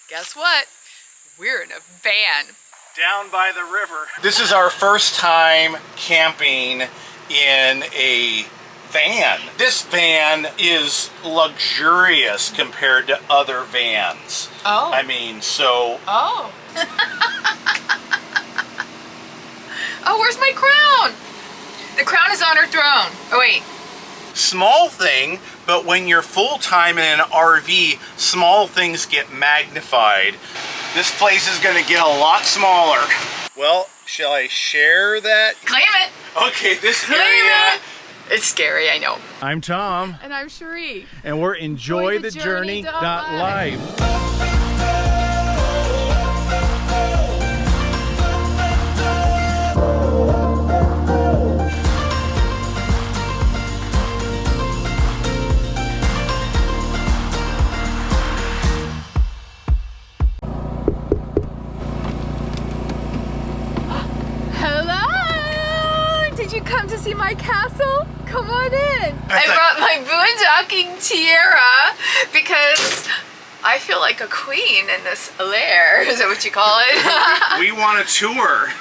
Guess what? We're in a van. Down by the river. This is our first time camping in a van. This van is luxurious compared to other vans. Oh. I mean, so... Oh. Oh, where's my crown? The crown is on her throne. Oh, wait. Small thing, but when you're full-time in an RV, small things get magnified. This place is gonna get a lot smaller. Well, shall I share that? Claim it. Okay, this Claim area... it. It's scary, I know. I'm Tom. And I'm Cheri. And we're EnjoyTheJourney.Life. Did you come to see my castle? Come on in. I brought my boondocking tiara because I feel like a queen in this lair. Is that what you call it? We want a tour.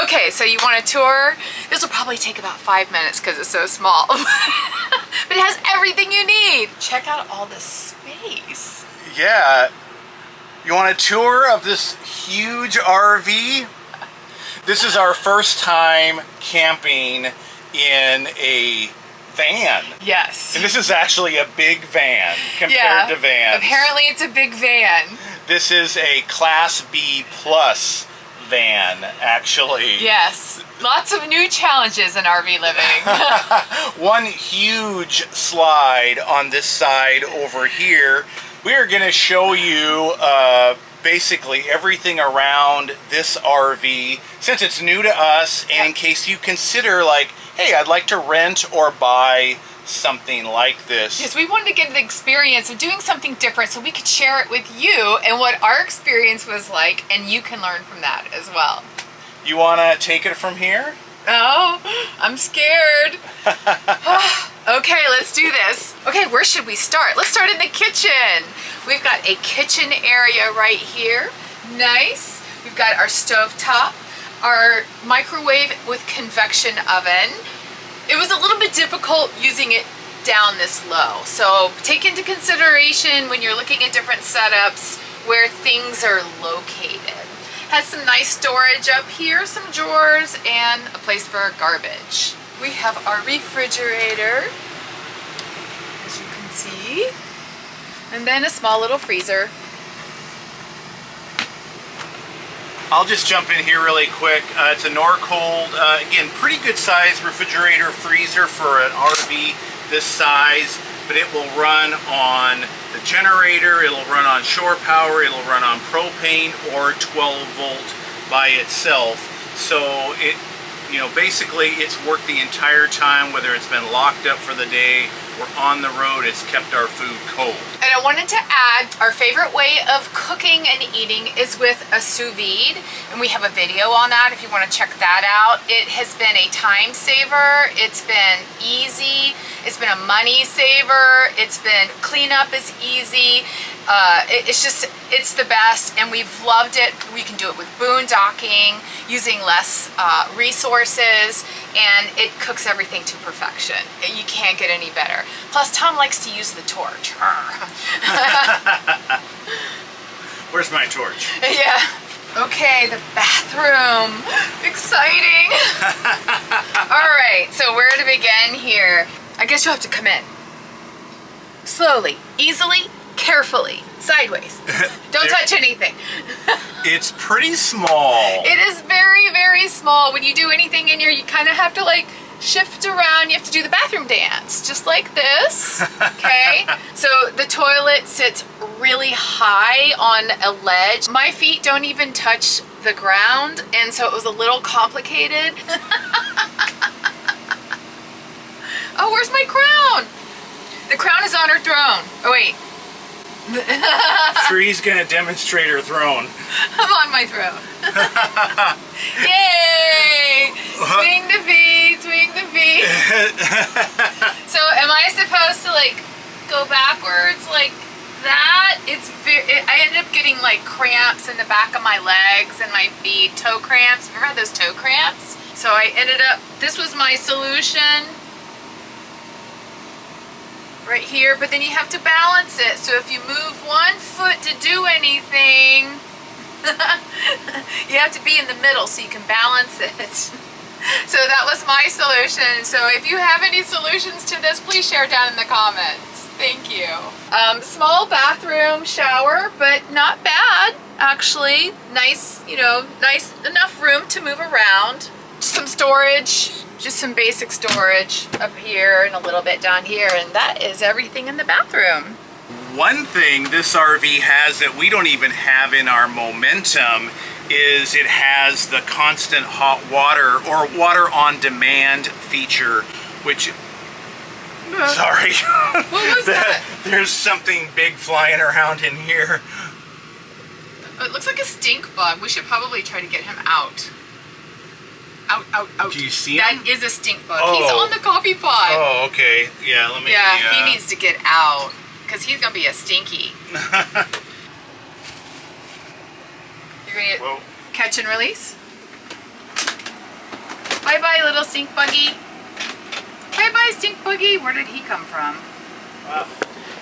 Okay, so you want a tour? This will probably take about 5 minutes because it's so small. But it has everything you need. Check out all this space. Yeah. You want a tour of this huge RV? This is our first time camping in a van. Yes. And this is actually a big van compared to vans. Apparently it's a big van. This is a Class B plus van, actually. Yes. Lots of new challenges in RV living. One huge slide on this side over here. We are going to show you basically everything around this RV since it's new to us, and in case you consider like, hey, I'd like to rent or buy something like this. Because we wanted to get the experience of doing something different so we could share it with you and what our experience was like, and you can learn from that as well. You want to take it from here? Oh, I'm scared. Okay, let's do this. Okay, where should we start? Let's start in the kitchen. We've got a kitchen area right here. Nice. We've got our stove top, our microwave with convection oven. It was a little bit difficult using it down this low. So take into consideration when you're looking at different setups where things are located. Has some nice storage up here, some drawers, and a place for our garbage. We have our refrigerator, as you can see, and then a small little freezer. I'll just jump in here really quick. It's a Norcold, again, pretty good size refrigerator freezer for an RV this size, but it will run on the generator, it'll run on shore power, it'll run on propane or 12 volt by itself. So it, you know, basically it's worked the entire time, whether it's been locked up for the day or on the road, it's kept our food cold. And I wanted to add, our favorite way of cooking and eating is with a sous vide, and we have a video on that if you want to check that out. It has been a time saver, it's been easy, it's been a money saver, it's been cleanup is easy. It's the best, and we've loved it. We can do it with boondocking, using less resources, and it cooks everything to perfection. You can't get any better. Plus, Tom likes to use the torch. Where's my torch? Yeah. Okay, the bathroom. Exciting. All right, so where to begin here? I guess you'll have to come in. Slowly, easily, carefully, sideways. Don't touch anything. It's pretty small. It is very, very small. When you do anything in here, you kind of have to like shift around. You have to do the bathroom dance, just like this, okay? So the toilet sits really high on a ledge. My feet don't even touch the ground, and so it was a little complicated. Oh, where's my crown? The crown is on her throne. Oh, wait. Cheri's gonna demonstrate her throne. I'm on my throne. Yay! Swing the feet, swing the feet. So am I supposed to like go backwards like that? I ended up getting like cramps in the back of my legs and my feet, toe cramps. Remember I had those toe cramps? So I ended up, this was my solution right here, but then you have to balance it. So if you move one foot to do anything, you have to be in the middle so you can balance it. So that was my solution. So if you have any solutions to this, please share down in the comments. Thank you. Small bathroom shower, but not bad, actually. Nice, you know, nice enough room to move around. Some storage, just some basic storage up here and a little bit down here, and that is everything in the bathroom. One thing this RV has that we don't even have in our Momentum is it has the constant hot water or water on demand feature, which, sorry, what was that? There's something big flying around in here. It looks like a stink bug. We should probably try to get him out. Out. Do you see him? That is a stink bug. Oh. He's on the coffee pot. Oh, okay. Yeah, let me... Yeah, he needs to get out because he's going to be a stinky. You're going to catch and release? Bye-bye, little stink buggy. Bye-bye, stink buggy. Where did he come from?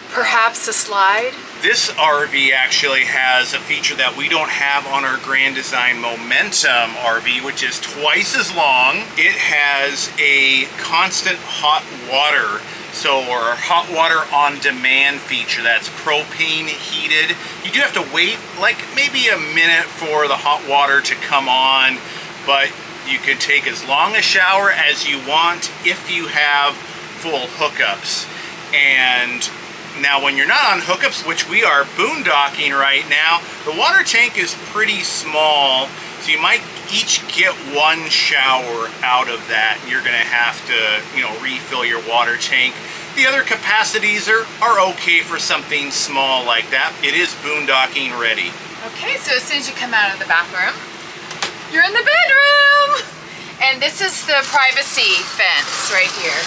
Perhaps a slide? This RV actually has a feature that we don't have on our Grand Design Momentum RV, which is twice as long. It has a constant hot water, or hot water on demand feature that's propane heated. You do have to wait like maybe a minute for the hot water to come on, but you can take as long a shower as you want if you have full hookups. And now when you're not on hookups, which we are boondocking right now, the water tank is pretty small, so you might each get one shower out of that. You're gonna have to, you know, refill your water tank. The other capacities are okay for something small like that. It is boondocking ready. Okay, so as soon as you come out of the bathroom, you're in the bedroom! And this is the privacy fence right here.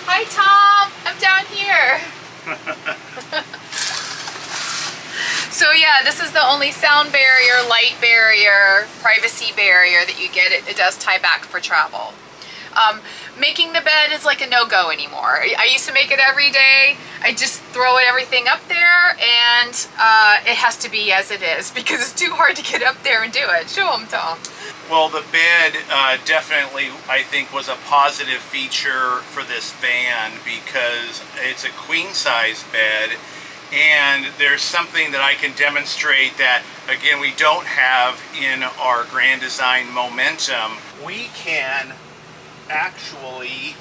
Hi, Tom. I'm down here. So yeah, this is the only sound barrier, light barrier, privacy barrier that you get. It does tie back for travel. Making the bed is like a no-go anymore. I used to make it every day. I just throw everything up there, and it has to be as it is because it's too hard to get up there and do it. Show them, Tom. Well, the bed definitely, I think, was a positive feature for this van because it's a queen-size bed, and there's something that I can demonstrate that, again, we don't have in our Grand Design Momentum. We can actually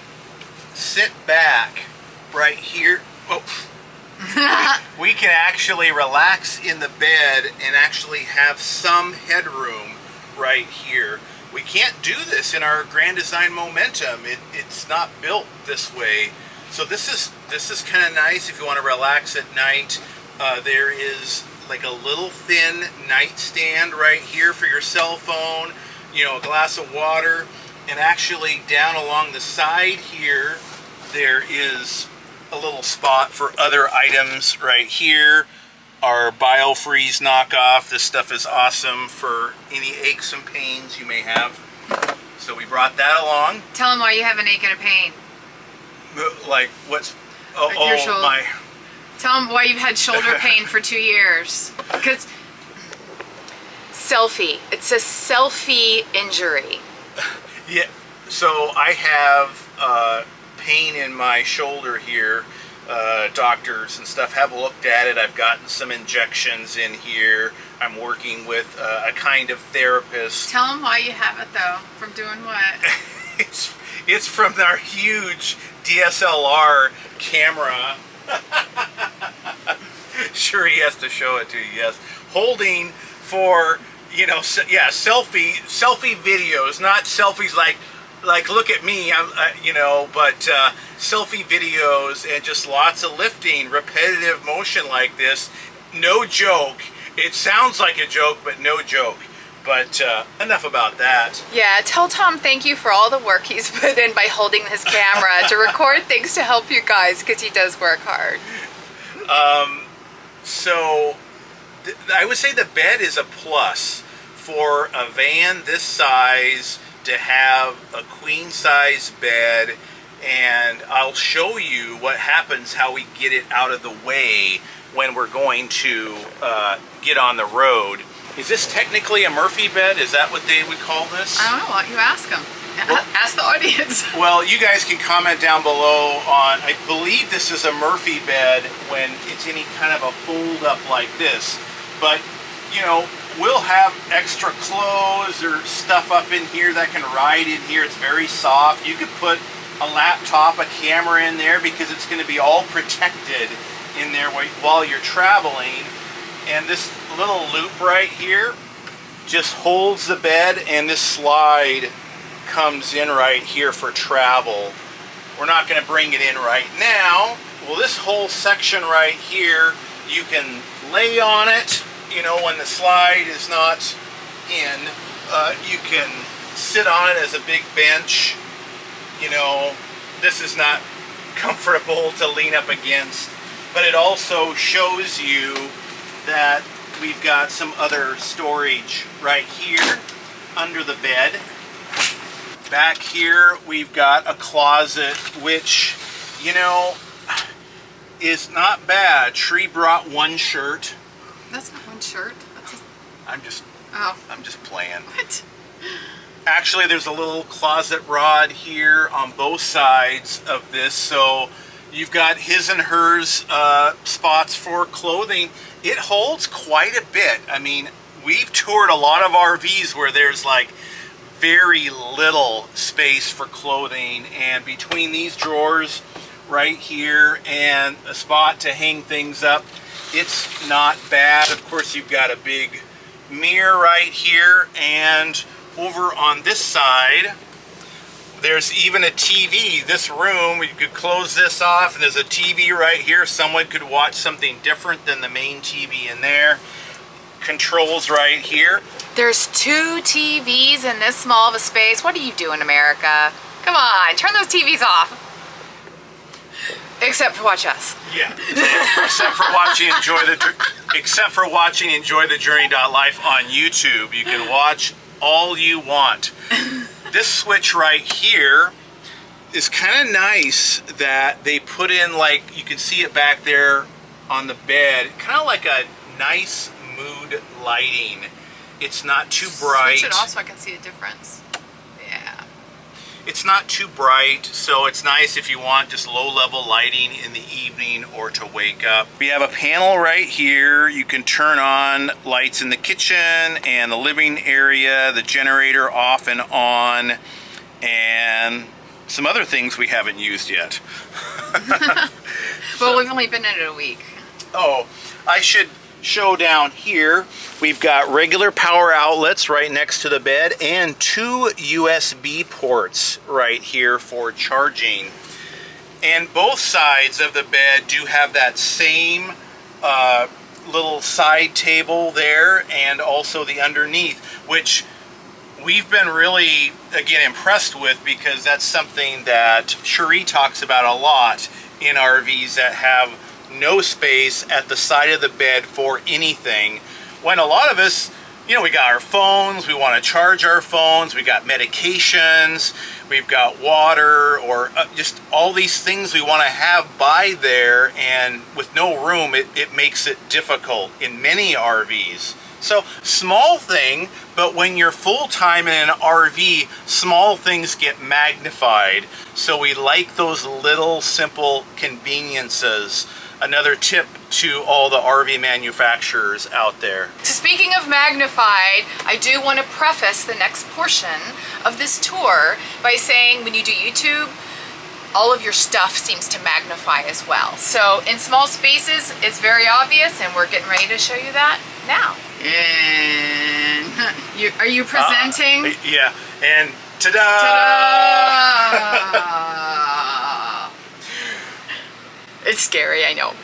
sit back right here. Oh. We can actually relax in the bed and actually have some headroom right here. We can't do this in our Grand Design Momentum. It's not built this way. So this is kind of nice if you want to relax at night. There is like a little thin nightstand right here for your cell phone, you know, a glass of water, and actually down along the side here there is a little spot for other items right here. Our BioFreeze knockoff. This stuff is awesome for any aches and pains you may have. So we brought that along. Tell them why you have an ache and a pain. Like what's... my... Tell them why you've had shoulder pain for 2 years. Because... Selfie. It's a selfie injury. Yeah, so I have pain in my shoulder here. Doctors and stuff have looked at it. I've gotten some injections in here. I'm working with a kind of therapist. Tell them why you have it though. From doing what? It's from our huge DSLR camera. Sure, he has to show it to you. Yes, holding for, you know, yeah, selfie videos, not selfies like look at me, you know, but selfie videos and just lots of lifting, repetitive motion like this. No joke. It sounds like a joke, but no joke. But enough about that. Yeah, tell Tom thank you for all the work he's put in by holding his camera to record things to help you guys, because he does work hard. So I would say the bed is a plus for a van this size to have a queen size bed, and I'll show you what happens, how we get it out of the way when we're going to get on the road. Is this technically a Murphy bed? Is that what they would call this? I don't know. Why don't you ask them? Ask the audience. Well, you guys can comment down below on, I believe this is a Murphy bed when it's any kind of a fold up like this. But, you know, we'll have extra clothes or stuff up in here that can ride in here. It's very soft. You could put a laptop, a camera in there because it's going to be all protected in there while you're traveling. And this little loop right here just holds the bed, and this slide comes in right here for travel. We're not going to bring it in right now. Well, this whole section right here, you can lay on it, you know, when the slide is not in. You can sit on it as a big bench. You know, this is not comfortable to lean up against, but it also shows you that we've got some other storage right here under the bed. Back here we've got a closet, which, you know, is not bad. Cheri brought one shirt. That's not one shirt. That's just... I'm just playing. What? Actually, there's a little closet rod here on both sides of this, so you've got his and hers spots for clothing. It holds quite a bit. I mean, we've toured a lot of RVs where there's like very little space for clothing, and between these drawers right here and a spot to hang things up, it's not bad. Of course, you've got a big mirror right here, and over on this side there's even a TV. This room, you could close this off and there's a TV right here. Someone could watch something different than the main TV in there. Controls right here. There's 2 TVs in this small of a space. What do you do in America? Come on, turn those TVs off. Except for watch us. Yeah. Except for watching EnjoyTheJourney.Life on YouTube. You can watch all you want. This switch right here is kind of nice that they put in, like, you can see it back there on the bed, kind of like a nice mood lighting. It's not too bright. Switch it off so I can see a difference. Yeah. It's not too bright, so it's nice if you want just low-level lighting in the evening or to wake up. We have a panel right here. You can turn on lights in the kitchen and the living area, the generator off and on, and some other things we haven't used yet. Well, we've only been in it a week. Oh, I should show down here. We've got regular power outlets right next to the bed and 2 USB ports right here for charging. And both sides of the bed do have that same little side table there, and also the underneath, which we've been really, again, impressed with, because that's something that Cheri talks about a lot in RVs that have no space at the side of the bed for anything. When a lot of us, you know, we got our phones, we want to charge our phones, we got medications, we've got water, or just all these things we want to have by there, and with no room, it makes it difficult in many RVs. So, small thing, but when you're full-time in an RV, small things get magnified. So we like those little simple conveniences. Another tip to all the RV manufacturers out there. So speaking of magnified, I do want to preface the next portion of this tour by saying, when you do YouTube, all of your stuff seems to magnify as well. So in small spaces, it's very obvious, and we're getting ready to show you that now. And are you presenting? Yeah, and ta-da! Ta-da! It's scary, I know.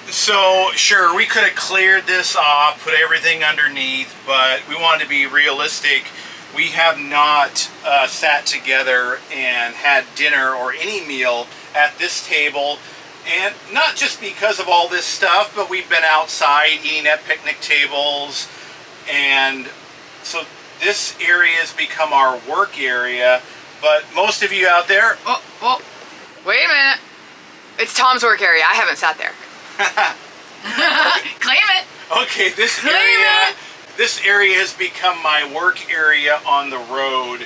So, sure, we could have cleared this off, put everything underneath, but we wanted to be realistic. We have not sat together and had dinner or any meal at this table And not just because of all this stuff, but we've been outside eating at picnic tables. And so this area has become our work area. But most of you out there... Oh, wait a minute. It's Tom's work area. I haven't sat there. Claim it. Okay, this area has become my work area on the road.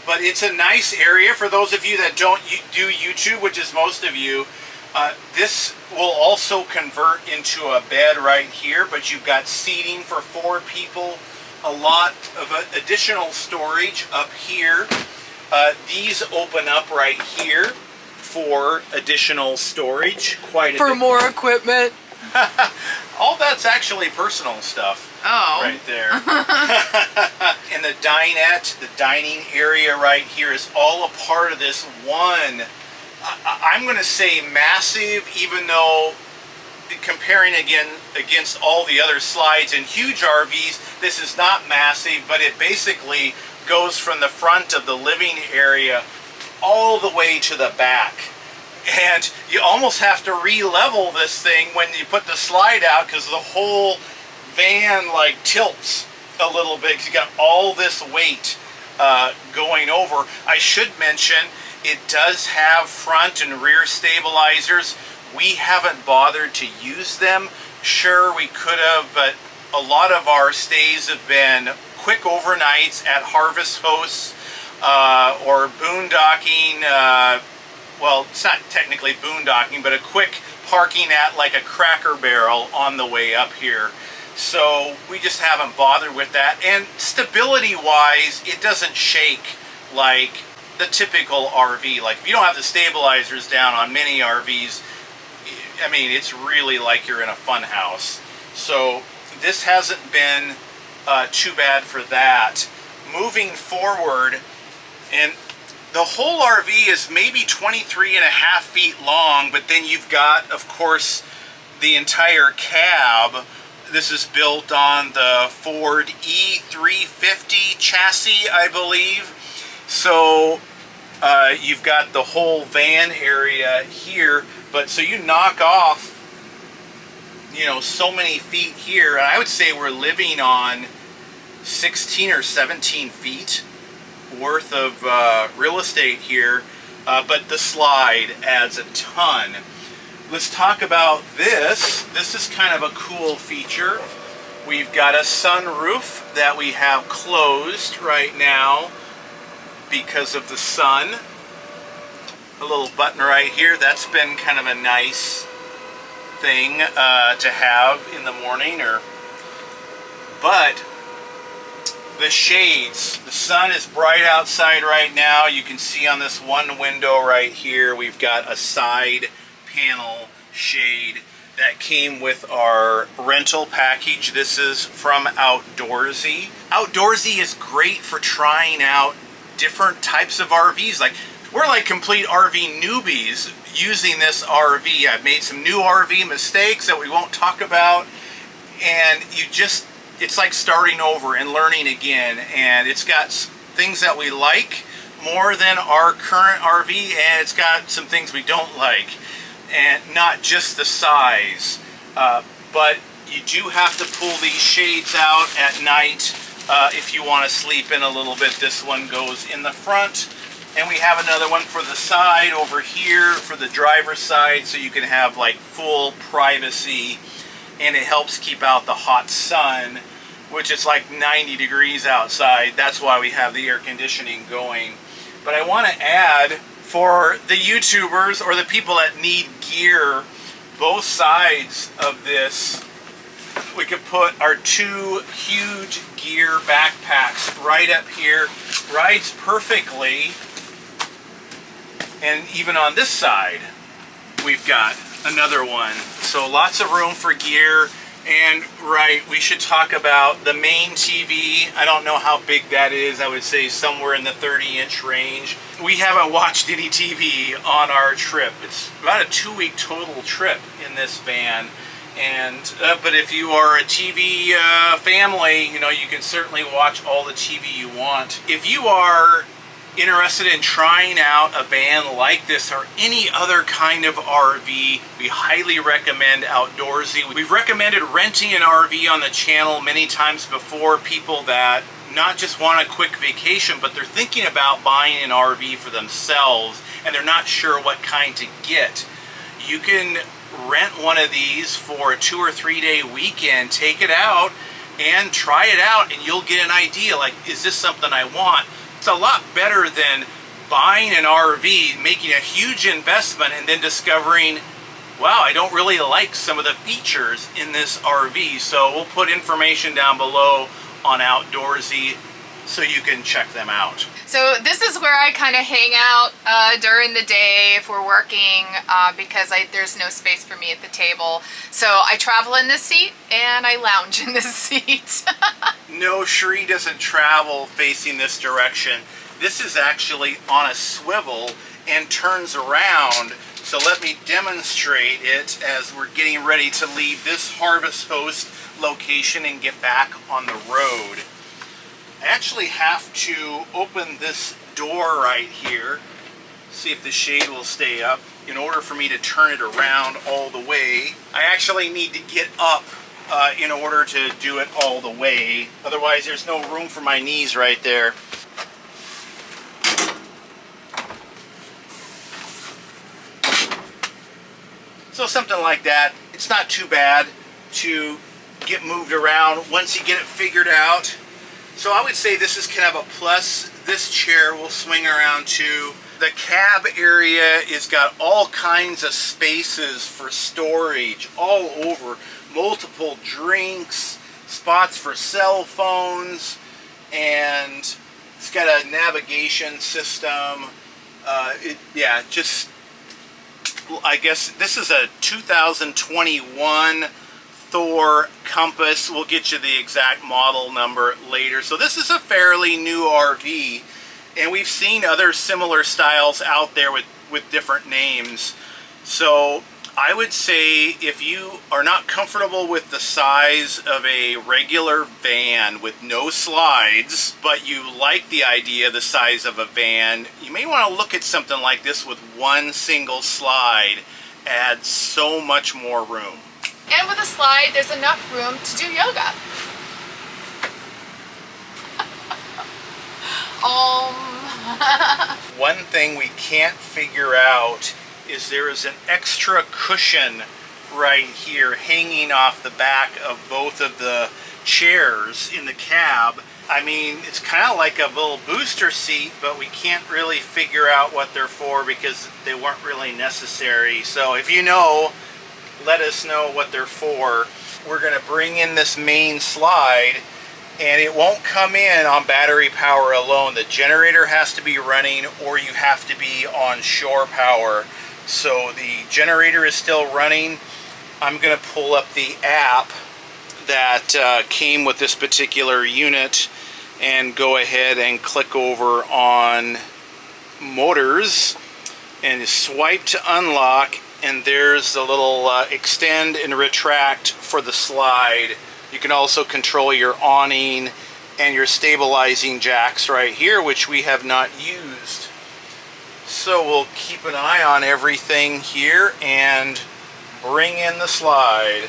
But it's a nice area for those of you that don't do YouTube, which is most of you. This will also convert into a bed right here, but you've got seating for 4 people, a lot of additional storage up here. These open up right here for additional storage. For more equipment. All that's actually personal stuff. Oh. Right there. And the dinette, the dining area right here is all a part of this one, I'm going to say massive, even though comparing again against all the other slides in huge RVs, this is not massive, but it basically goes from the front of the living area all the way to the back. And you almost have to re-level this thing when you put the slide out, because the whole van like tilts a little bit because you got all this weight going over. I should mention it does have front and rear stabilizers. We haven't bothered to use them. Sure, we could have, but a lot of our stays have been quick overnights at Harvest Hosts or boondocking. Well, it's not technically boondocking, but a quick parking at like a Cracker Barrel on the way up here. So we just haven't bothered with that. And stability wise, it doesn't shake like the typical RV. Like if you don't have the stabilizers down on many RVs, I mean, it's really like you're in a fun house. So this hasn't been too bad for that. Moving forward, and the whole RV is maybe 23.5 feet long, but then you've got, of course, the entire cab. This is built on the Ford E350 chassis, I believe. So you've got the whole van area here, but so you knock off, you know, so many feet here, and I would say we're living on 16 or 17 feet worth of real estate here, but the slide adds a ton. Let's talk about this. This is kind of a cool feature. We've got a sunroof that we have closed right now because of the sun. A little button right here. That's been kind of a nice thing to have in the morning. But the shades, the sun is bright outside right now. You can see on this one window right here, we've got a side panel shade that came with our rental package. This is from Outdoorsy. Outdoorsy is great for trying out different types of RVs. Like, we're like complete RV newbies using this RV. I've made some new RV mistakes that we won't talk about, and it's like starting over and learning again. And it's got things that we like more than our current RV, and it's got some things we don't like. And not just the size, but you do have to pull these shades out at night if you want to sleep in a little bit. This one goes in the front, and we have another one for the side over here for the driver's side, so you can have like full privacy, and it helps keep out the hot sun, which is like 90 degrees outside. That's why we have the air conditioning going. But I want to add, for the YouTubers or the people that need gear, both sides of this, we could put our 2 huge gear backpacks right up here. Rides perfectly. And even on this side, we've got another one. So lots of room for gear. And right, we should talk about the main TV. I don't know how big that is. I would say somewhere in the 30-inch range. We haven't watched any TV on our trip. It's about a 2-week total trip in this van. And but if you are a TV family, you know, you can certainly watch all the TV you want. If you are interested in trying out a van like this or any other kind of RV, we highly recommend Outdoorsy. We've recommended renting an RV on the channel many times before. People that not just want a quick vacation, but they're thinking about buying an RV for themselves and they're not sure what kind to get. You can rent one of these for a 2 or 3 day weekend, take it out and try it out, and you'll get an idea, like, is this something I want? It's a lot better than buying an RV, making a huge investment, and then discovering, wow, I don't really like some of the features in this RV. So we'll put information down below on Outdoorsy so you can check them out. So this is where I kind of hang out during the day if we're working because there's no space for me at the table. So I travel in this seat and I lounge in this seat. No, Cheri doesn't travel facing this direction. This is actually on a swivel and turns around. So let me demonstrate it as we're getting ready to leave this Harvest Host location and get back on the road. I actually have to open this door right here, see if the shade will stay up. In order for me to turn it around all the way, I actually need to get up in order to do it all the way. Otherwise, there's no room for my knees right there. So something like that, it's not too bad to get moved around once you get it figured out. So I would say this is kind of a plus. This chair will swing around too. The cab area has got all kinds of spaces for storage all over. Multiple drinks, spots for cell phones, and it's got a navigation system. I guess this is a 2021 Thor Compass. We'll get you the exact model number later. So this is a fairly new RV, and we've seen other similar styles out there with different names. So I would say if you are not comfortable with the size of a regular van with no slides, but you like the idea of the size of a van, you may want to look at something like this with one single slide. Adds so much more room. And with a slide, there's enough room to do yoga. One thing we can't figure out is there is an extra cushion right here hanging off the back of both of the chairs in the cab. I mean, it's kind of like a little booster seat, but we can't really figure out what they're for because they weren't really necessary. So if you know, let us know what they're for. We're going to bring in this main slide, and it won't come in on battery power alone. The generator has to be running, or you have to be on shore power. So the generator is still running. I'm going to pull up the app that came with this particular unit and go ahead and click over on motors and swipe to unlock, and there's the little extend and retract for the slide. You can also control your awning and your stabilizing jacks right here, which we have not used. So we'll keep an eye on everything here and bring in the slide.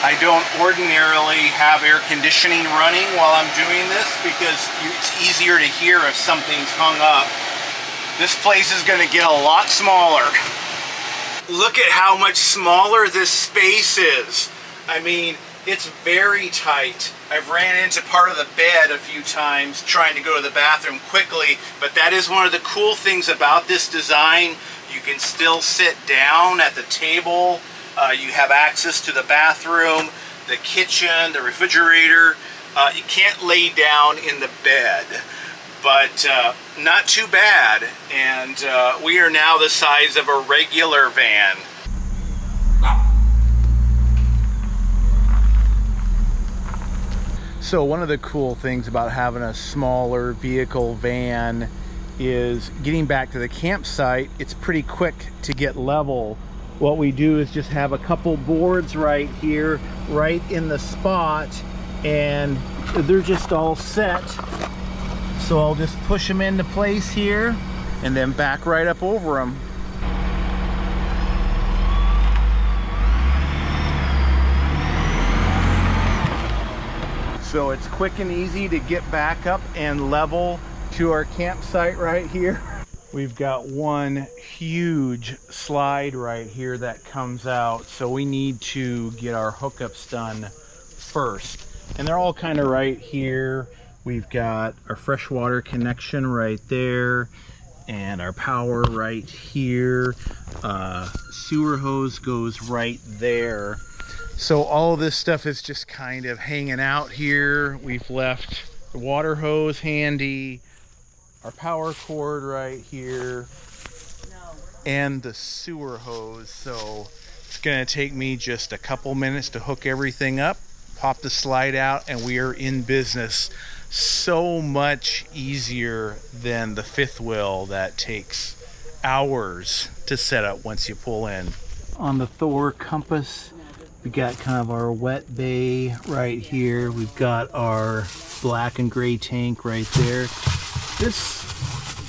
I don't ordinarily have air conditioning running while I'm doing this because it's easier to hear if something's hung up. This place is going to get a lot smaller. Look at how much smaller this space is. I mean, it's very tight. I've ran into part of the bed a few times trying to go to the bathroom quickly, but that is one of the cool things about this design. You can still sit down at the table. You have access to the bathroom, the kitchen, the refrigerator. You can't lay down in the bed, but not too bad. And we are now the size of a regular van. So one of the cool things about having a smaller vehicle van is getting back to the campsite. It's pretty quick to get level. What we do is just have a couple boards right here, right in the spot, and they're just all set. So I'll just push them into place here and then back right up over them. So it's quick and easy to get back up and level to our campsite right here. We've got one huge slide right here that comes out, so we need to get our hookups done first. And they're all kind of right here. We've got our freshwater connection right there, and our power right here. Sewer hose goes right there. So all this stuff is just kind of hanging out here. We've left the water hose handy, our power cord right here, and the sewer hose. So it's gonna take me just a couple minutes to hook everything up, pop the slide out, and we are in business. So much easier than the fifth wheel that takes hours to set up once you pull in. On the Thor compass, we got kind of our wet bay right here. We've got our black and gray tank right there. This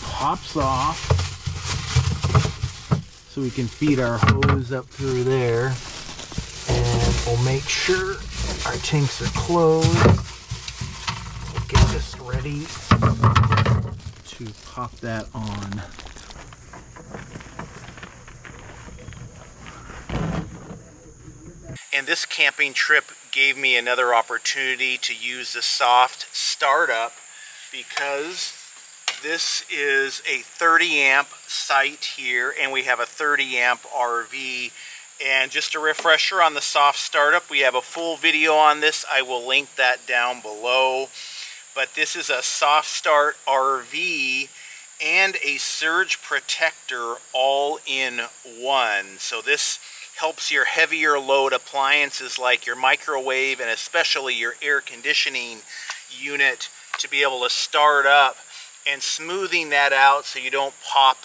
pops off so we can feed our hose up through there, and we'll make sure our tanks are closed. We'll get this ready to pop that on. And this camping trip gave me another opportunity to use the soft startup, because this is a 30 amp site here, and we have a 30 amp RV. And just a refresher on the soft startup, we have a full video on this. I will link that down below. But this is a soft start RV and a surge protector all in one. So this helps your heavier load appliances like your microwave and especially your air conditioning unit to be able to start up, and smoothing that out so you don't pop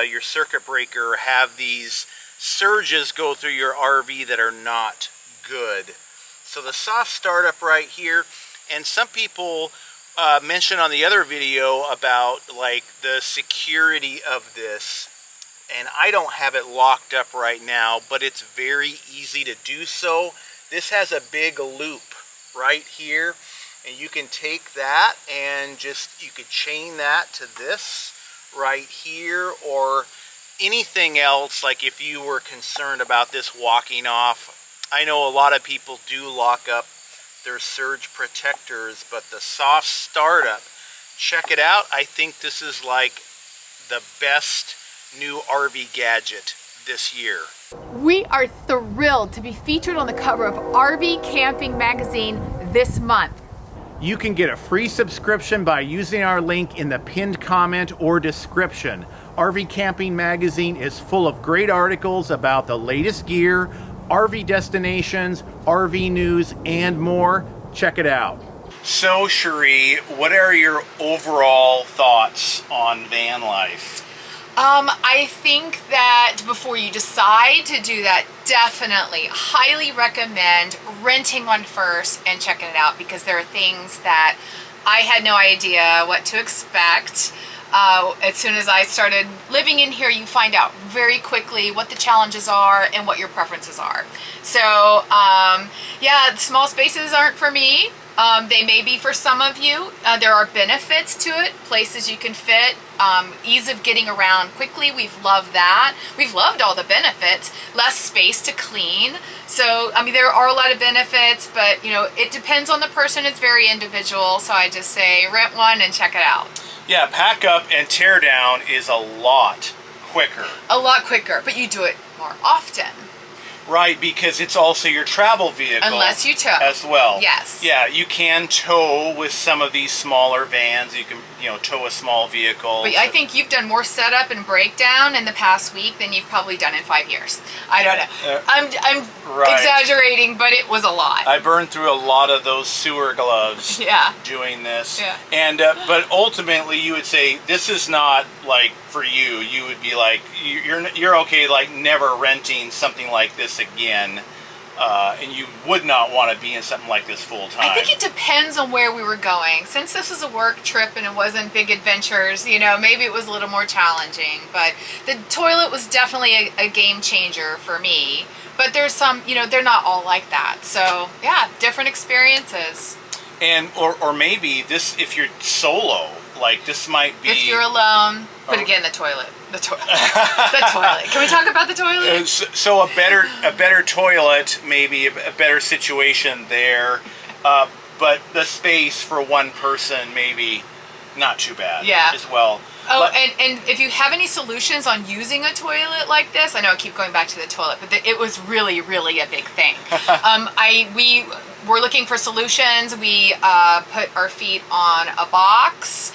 your circuit breaker or have these surges go through your RV that are not good. So the soft startup right here, and some people mentioned on the other video about like the security of this, and I don't have it locked up right now, but it's very easy to do so. This has a big loop right here, and you can take that and just, you could chain that to this right here, or anything else, like if you were concerned about this walking off. I know a lot of people do lock up their surge protectors, but the soft startup, check it out. I think this is like the best new RV gadget this year. We are thrilled to be featured on the cover of RV Camping Magazine this month. You can get a free subscription by using our link in the pinned comment or description. RV Camping Magazine is full of great articles about the latest gear, RV destinations, RV news, and more. Check it out. So, Cheri, what are your overall thoughts on van life? I think that before you decide to do that, definitely highly recommend renting one first and checking it out, because there are things that I had no idea what to expect. As soon as I started living in here, you find out very quickly what the challenges are and what your preferences are. So yeah, small spaces aren't for me. They may be for some of you. There are benefits to it, places you can fit, ease of getting around quickly. We've loved that. We've loved all the benefits, less space to clean. So, I mean, there are a lot of benefits, but, you know, it depends on the person. It's very individual. So I just say rent one and check it out. Yeah, pack up and tear down is a lot quicker. A lot quicker, but you do it more often. Right, because it's also your travel vehicle. Unless you tow. As well. Yes. Yeah, you can tow with some of these smaller vans. You can, you know, tow a small vehicle. But I think you've done more setup and breakdown in the past week than you've probably done in 5 years. I don't know. I'm right. Exaggerating, but it was a lot. I burned through a lot of those sewer gloves doing this. Yeah. And but ultimately, you would say this is not like for you. You would be like you're okay, like never renting something like this again. and you would not want to be in something like this full time. I think it depends on where we were going. Since this was a work trip and it wasn't big adventures, you know, maybe it was a little more challenging. But the toilet was definitely a game changer for me. But there's some, you know, they're not all like that. So yeah, different experiences. And or maybe this, if you're solo, like this might be. If you're alone, but again, the toilet. The toilet. The toilet. Can we talk about the toilet? So a better toilet, maybe a better situation there, but the space for one person maybe not too bad. Yeah. As well. Oh, and if you have any solutions on using a toilet like this, I know I keep going back to the toilet, but it was really, really a big thing. We were looking for solutions. We put our feet on a box.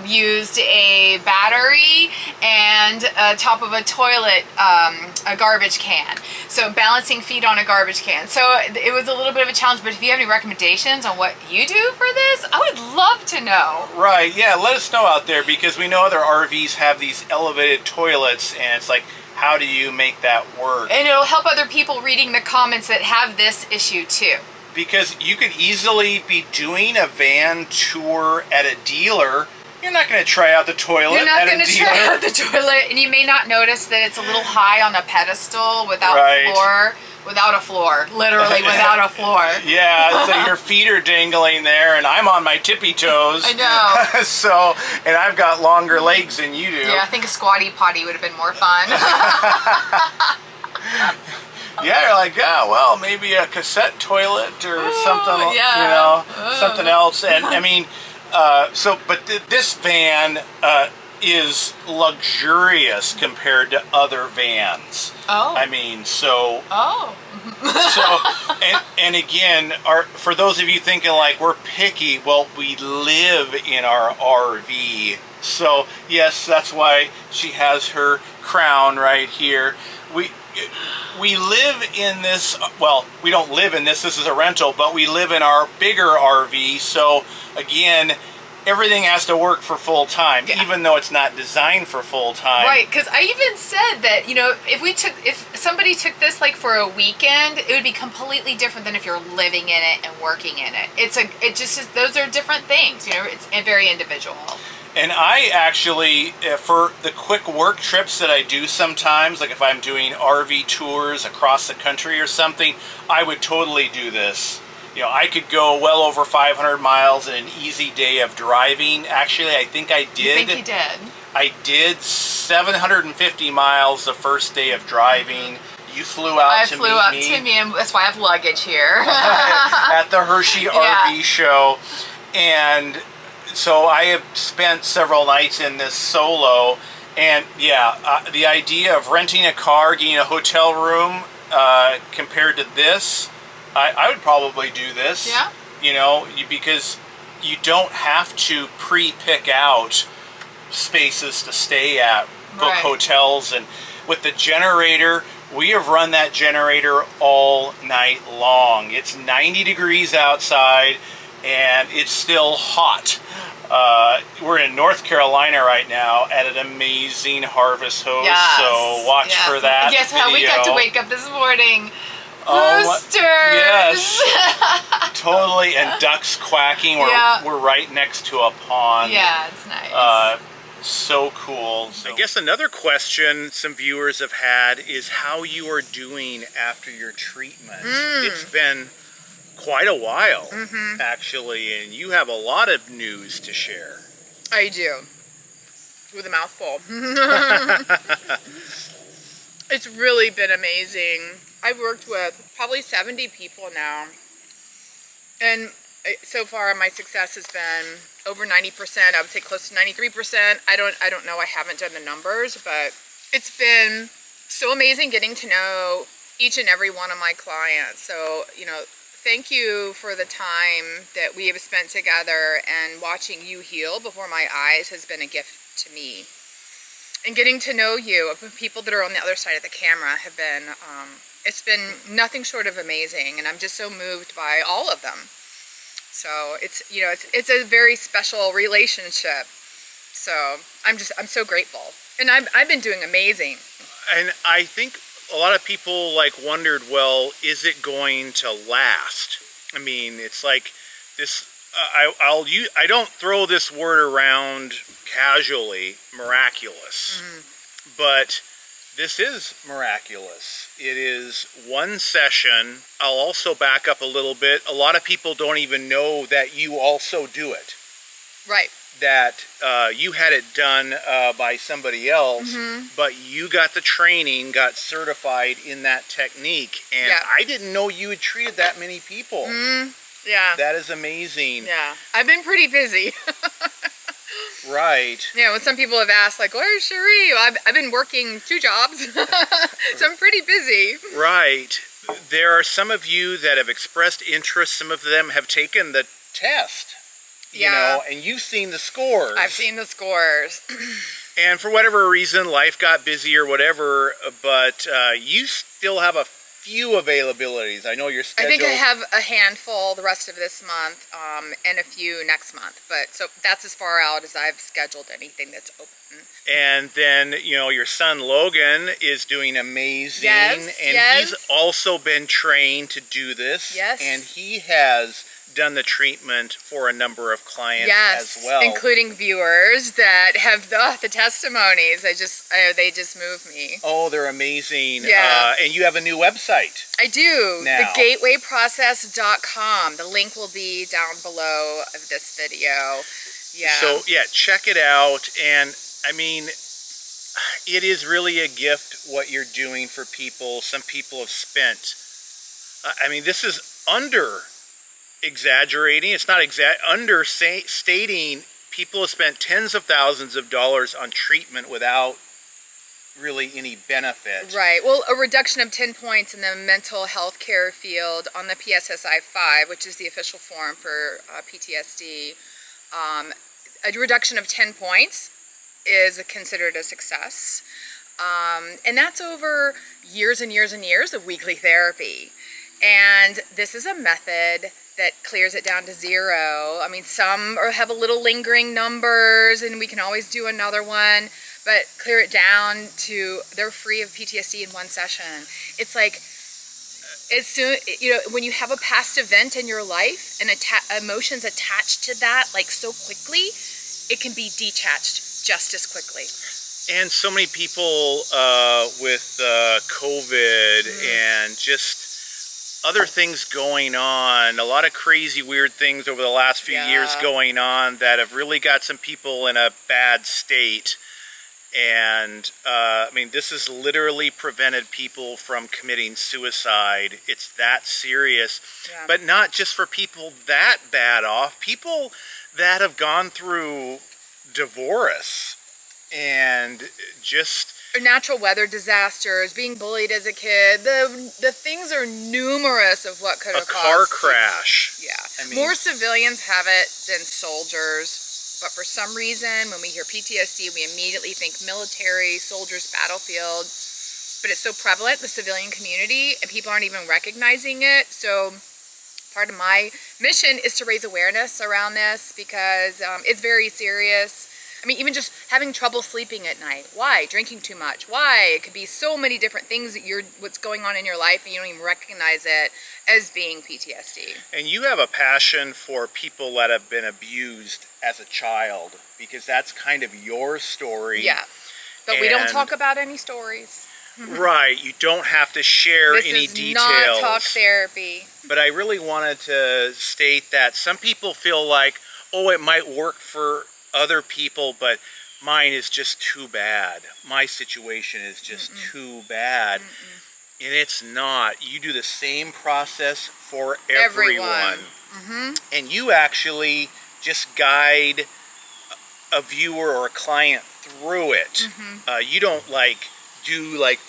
Used a battery and top of a toilet, a garbage can. So balancing feet on a garbage can. So it was a little bit of a challenge, but if you have any recommendations on what you do for this, I would love to know. Right, yeah, let us know out there, because we know other RVs have these elevated toilets, and it's like, how do you make that work? And it'll help other people reading the comments that have this issue too. Because you could easily be doing a van tour at a dealer. You're not going to try out the toilet. You're not going to try out the toilet, and you may not notice that it's a little high on a pedestal without floor. Without a floor, literally without a floor. Yeah, so your feet are dangling there, and I'm on my tippy toes. I know. So, and I've got longer legs than you do. Yeah, I think a squatty potty would have been more fun. Yeah, you're like, yeah, well, maybe a cassette toilet or something, you know, something else. And I mean, but this van is luxurious compared to other vans. Oh. I mean, so. Oh. And again, for those of you thinking like we're picky, well, we live in our RV. So yes, that's why she has her crown right here. We live in this, well, we don't live in this is a rental, but we live in our bigger RV, so again, everything has to work for full time, even though it's not designed for full time. Right, because I even said that, you know, if somebody took this like for a weekend, it would be completely different than if you're living in it and working in it. It just is, those are different things, you know, it's very individual. And I actually, for the quick work trips that I do sometimes, like if I'm doing RV tours across the country or something, I would totally do this. You know, I could go well over 500 miles in an easy day of driving. Actually, I think I did. You think you did? I did 750 miles the first day of driving. You flew out to meet me. I flew up to me, and that's why I have luggage here. At the Hershey RV show. And so I have spent several nights in this solo, and the idea of renting a car, getting a hotel room, compared to this, I would probably do this. Yeah. You know, because you don't have to pre-pick out spaces to stay at, book hotels, and with the generator, we have run that generator all night long. It's 90 degrees outside, and it's still hot. We're in North Carolina right now at an amazing harvest hose, so watch for that. Yes, how we got to wake up this morning. Roosters! Yes, totally, and ducks quacking. We're right next to a pond. Yeah, it's nice. So cool. I guess another question some viewers have had is how you are doing after your treatment. It's been quite a while, actually, and you have a lot of news to share. I do. With a mouthful. It's really been amazing. I've worked with probably 70 people now, and so far my success has been over 90%. I would say close to 93%. I don't know. I haven't done the numbers, but it's been so amazing getting to know each and every one of my clients. So, you know, thank you for the time that we have spent together, and watching you heal before my eyes has been a gift to me. And getting to know you, people that are on the other side of the camera, have been, it's been nothing short of amazing, and I'm just so moved by all of them. So it's, you know, it's a very special relationship. So I'm so grateful, and I've been doing amazing. And I think a lot of people like wondered, well, is it going to last? I mean, it's like this. I don't throw this word around casually, miraculous, but this is miraculous. It is one session. I'll also back up a little bit. A lot of people don't even know that you also do it. Right. That you had it done by somebody else, but you got the training, got certified in that technique, and I didn't know you had treated that many people. Yeah. That is amazing. Yeah. I've been pretty busy. Right. Yeah, when some people have asked, like, where's Cheri? I've been working 2 jobs, so I'm pretty busy. Right. There are some of you that have expressed interest. Some of them have taken the test. You know, and you've seen the scores. I've seen the scores. And for whatever reason, life got busy or whatever, but you still have a few availabilities. I know your schedule. I think I have a handful the rest of this month, and a few next month. But so that's as far out as I've scheduled anything that's open. And then, you know, your son Logan is doing amazing. Yes, and he's also been trained to do this. Yes. And he has done the treatment for a number of clients as well, including viewers that have the testimonies. They just move me. Oh, they're amazing. Yeah. And you have a new website. I do. Now. thegatewayprocess.com. The link will be down below of this video. Yeah. So yeah, check it out. And I mean, it is really a gift what you're doing for people. Some people have spent, I mean, this is exaggerating. It's not understating. People have spent tens of thousands of dollars on treatment without really any benefit. Right. Well, a reduction of 10 points in the mental health care field on the PSSI-5, which is the official form for PTSD. A reduction of 10 points is considered a success. And that's over years and years and years of weekly therapy. And this is a method that clears it down to 0. I mean, some have a little lingering numbers, and we can always do another one, but clear it down to they're free of PTSD in one session. It's like, as soon, you know, when you have a past event in your life and emotions attached to that, like so quickly, it can be detached just as quickly. And so many people with COVID and just other things going on, a lot of crazy weird things over the last few years going on that have really got some people in a bad state. And I mean, this has literally prevented people from committing suicide. It's that serious. But not just for people that bad off, people that have gone through divorce and just natural weather disasters, being bullied as a kid. The things are numerous of what could have caused. A car crash. Yeah. I mean, more civilians have it than soldiers, but for some reason, when we hear PTSD, we immediately think military, soldiers, battlefield. But it's so prevalent in the civilian community, and people aren't even recognizing it. So part of my mission is to raise awareness around this because it's very serious. I mean, even just having trouble sleeping at night. Why? Drinking too much. Why? It could be so many different things that what's going on in your life and you don't even recognize it as being PTSD. And you have a passion for people that have been abused as a child because that's kind of your story. Yeah, but we don't talk about any stories. Right, you don't have to share any details. This is not talk therapy. But I really wanted to state that some people feel like, oh, it might work for other people, but mine is just too bad. My situation is just too bad. And it's not. You do the same process for everyone. And you actually just guide a viewer or a client through it. You don't like do like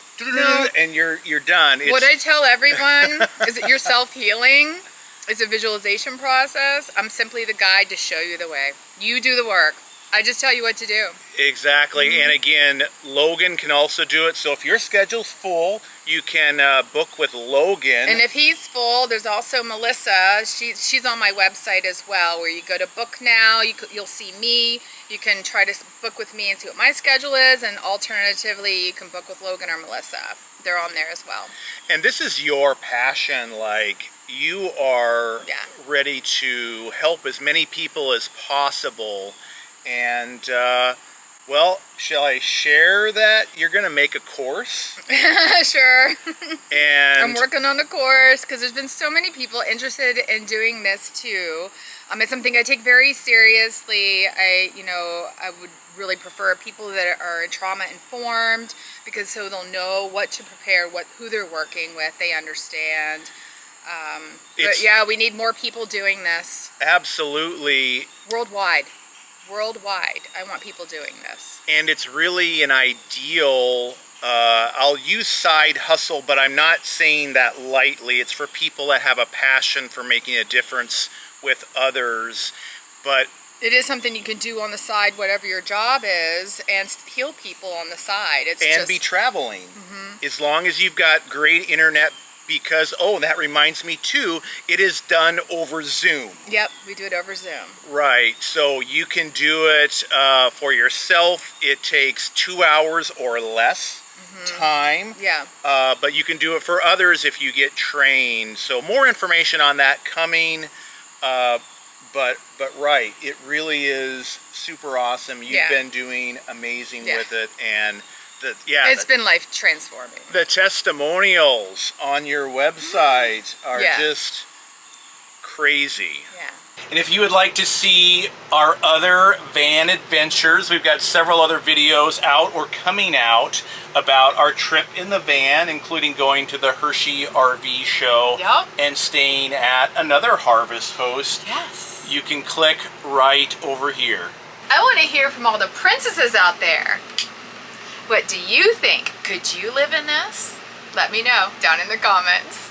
and you're done. What I tell everyone is that your self-healing is a visualization process. I'm simply the guide to show you the way. You do the work. I just tell you what to do. Exactly. And again, Logan can also do it. So if your schedule's full, you can book with Logan. And if he's full, there's also Melissa. She's on my website as well, where you go to book now. You'll see me. You can try to book with me and see what my schedule is. And alternatively, you can book with Logan or Melissa. they're on there as well. And this is your passion. Like, you are ready to help as many people as possible. And, well, shall I share that you're going to make a course? Sure. And I'm working on a course because there's been so many people interested in doing this too. It's something I take very seriously. I would really prefer people that are trauma informed, because so they'll know what to prepare, who they're working with, they understand. But yeah, we need more people doing this. Absolutely. Worldwide. I want people doing this. And it's really an ideal, I'll use side hustle, but I'm not saying that lightly. It's for people that have a passion for making a difference with others. But it is something you can do on the side, whatever your job is, and heal people on the side. Be traveling. As long as you've got great internet, because, oh, that reminds me too, it is done over Zoom. Yep, we do it over Zoom. Right, so you can do it for yourself. It takes 2 hours or less time. Yeah. But you can do it for others if you get trained. So more information on that coming. But right, it really is super awesome. You've been doing amazing with it, and it's been life transforming. The testimonials on your website are just crazy. Yeah. And if you would like to see our other van adventures, we've got several other videos out or coming out about our trip in the van, including going to the Hershey RV show and staying at another Harvest Host. Yes. You can click right over here. I want to hear from all the princesses out there. What do you think? Could you live in this? Let me know down in the comments.